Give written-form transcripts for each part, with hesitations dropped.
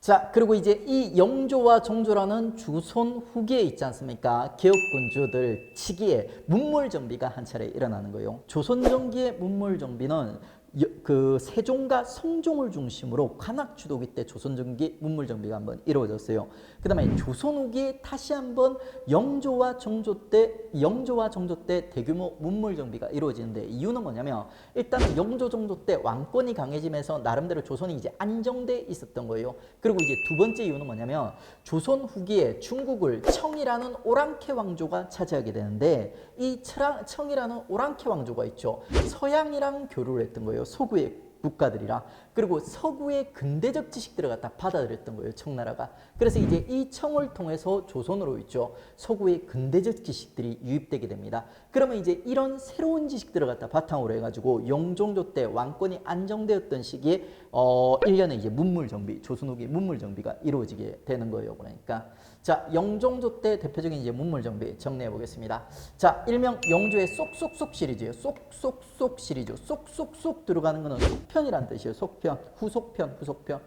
자, 그리고 이제 이 영조와 정조라는 조선 후기에 있지 않습니까? 개혁군주들 치기에 문물정비가 한 차례 일어나는 거예요. 조선 전기의 문물정비는 그 세종과 성종을 중심으로 관악 주도기 때 조선 전기 문물정비가 한번 이루어졌어요. 그 다음에 조선 후기에 다시 한번 영조와 정조 때 대규모 문물정비가 이루어지는데 이유는 뭐냐면 일단 영조 정조 때 왕권이 강해지면서 나름대로 조선이 이제 안정돼 있었던 거예요. 그리고 이제 두 번째 이유는 뭐냐면 조선 후기에 중국을 청이라는 오랑캐 왕조가 차지하게 되는데 이 청이라는 오랑캐 왕조가 있죠. 서양이랑 교류를 했던 거예요. 서구의 국가들이랑. 그리고 서구의 근대적 지식들을 갖다 받아들였던 거예요. 청나라가. 그래서 이제 이 청을 통해서 조선으로 있죠. 서구의 근대적 지식들이 유입되게 됩니다. 그러면 이제 이런 새로운 지식들을 갖다 바탕으로 해가지고 영종조 때 왕권이 안정되었던 시기에 1년에 이제 문물정비, 조선 후기 문물정비가 이루어지게 되는 거예요. 그러니까. 자, 영종조 때 대표적인 이제 문물정비 정리해 보겠습니다. 자, 일명 영조의 쏙쏙쏙 시리즈예요. 쏙쏙쏙 시리즈. 쏙쏙쏙 들어가는 거는 속편이라는 뜻이에요. 속편, 후속편.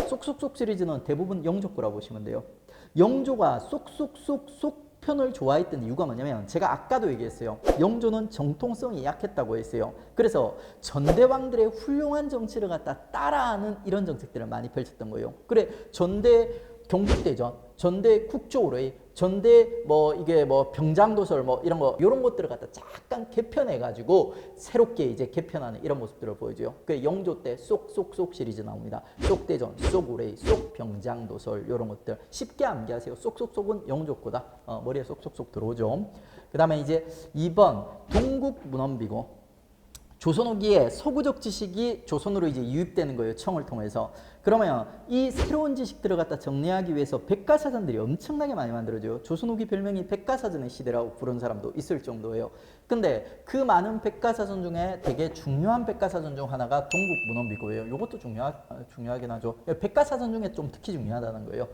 쏙쏙쏙 시리즈는 대부분 영조 거라고 보시면 돼요. 영조가 쏙쏙쏙 편을 좋아했던 이유가 뭐냐면 제가 아까도 얘기했어요. 영조는 정통성이 약했다고 했어요. 그래서 전대왕들의 훌륭한 정치를 갖다 따라하는 이런 정책들을 많이 펼쳤던 거예요. 그래, 전대 경국대전, 전대 국조의뢰, 전대 병장도설 이런 것들을 갖다 잠깐 개편해 가지고 새롭게 이제 개편하는 이런 모습들을 보여줘요. 그 영조 때 쏙쏙쏙 시리즈 나옵니다. 쏙대전, 쏙의뢰, 쏙병장도설 이런 것들 쉽게 암기하세요. 쏙쏙쏙은 영조 거다. 머리에 쏙쏙쏙 들어오죠. 그다음에 이제 2번 동국문헌비고. 조선 후기에 서구적 지식이 조선으로 이제 유입되는 거예요. 청을 통해서. 그러면 이 새로운 지식들을 갖다 정리하기 위해서 백과사전들이 엄청나게 많이 만들어져요. 조선 후기 별명이 백과사전의 시대라고 부른 사람도 있을 정도예요. 근데 그 많은 백과사전 중에 되게 중요한 백과사전 중 하나가 동국문헌비고예요. 이것도 중요하긴 하죠. 백과사전 중에 좀 특히 중요하다는 거예요.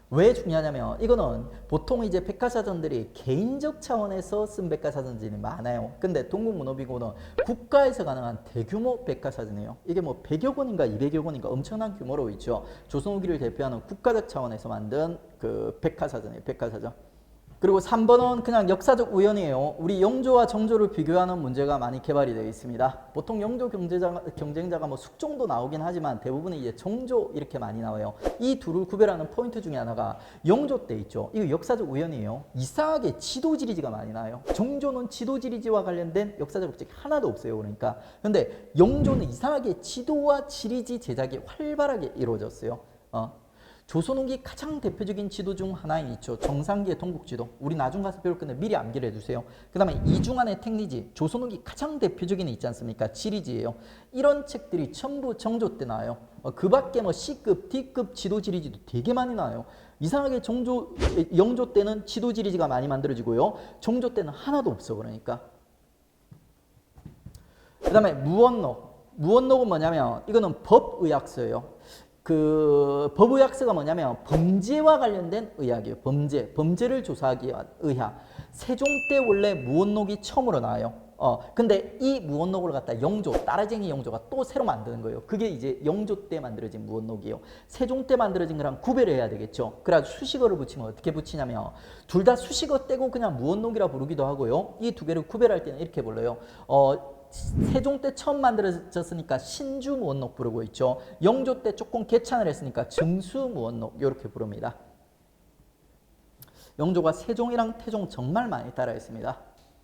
왜 중요하냐면 이거는 보통 이제 백과사전들이 개인적 차원에서 쓴 백과사전들이 많아요. 근데 동국문헌비고는 국가에서 가능한 대규모 백과사전이에요. 이게 뭐 100여 권인가 200여 권인가 엄청난 규모로 있죠. 조선 후기를 대표하는 국가적 차원에서 만든 그 백과사전이에요. 백과사전. 그리고 3번은 그냥 역사적 우연이에요. 우리 영조와 정조를 비교하는 문제가 많이 개발이 되어 있습니다. 보통 영조 경쟁자가 뭐 숙종도 나오긴 하지만 대부분은 이제 정조 이렇게 많이 나와요. 이 둘을 구별하는 포인트 중에 하나가 영조 때 있죠. 이거 역사적 우연이에요. 이상하게 지도지리지가 많이 나요. 정조는 지도지리지와 관련된 역사적 업적이 하나도 없어요. 그러니까. 근데 영조는 이상하게 지도와 지리지 제작이 활발하게 이루어졌어요. 조선 후기 가장 대표적인 지도 중 하나인 있죠. 정상기의 동국지도. 우리 나중 가서 배울 건데 미리 암기를 해두세요. 그 다음에 이중환의 택리지. 조선 후기 가장 대표적인 있지 않습니까? 지리지예요. 이런 책들이 전부 정조 때 나와요. 그 밖에 뭐 C급, D급 지도 지리지도 되게 많이 나와요. 이상하게 영조 때는 지도 지리지가 많이 만들어지고요. 정조 때는 하나도 없어. 그러니까. 그 다음에 무원록. 무원록은 뭐냐면 이거는 법의학서예요. 그 법의학서가 뭐냐면 범죄와 관련된 의학이에요. 범죄를 조사하기 위한 의학. 세종 때 원래 무원록이 처음으로 나와요. 근데 이 무원록을 갖다 따라쟁이 영조가 또 새로 만드는 거예요. 그게 이제 영조 때 만들어진 무원록이에요. 세종 때 만들어진 거랑 구별을 해야 되겠죠. 그래가지고 수식어를 붙이면 어떻게 붙이냐면 둘 다 수식어 떼고 그냥 무원록이라 부르기도 하고요. 이 두 개를 구별할 때는 이렇게 불러요. 세종 때 처음 만들어졌으니까 신주무원록 부르고 있죠. 영조 때 조금 개찬을 했으니까 증수무원록 이렇게 부릅니다. 영조가 세종이랑 태종 정말 많이 따라했습니다.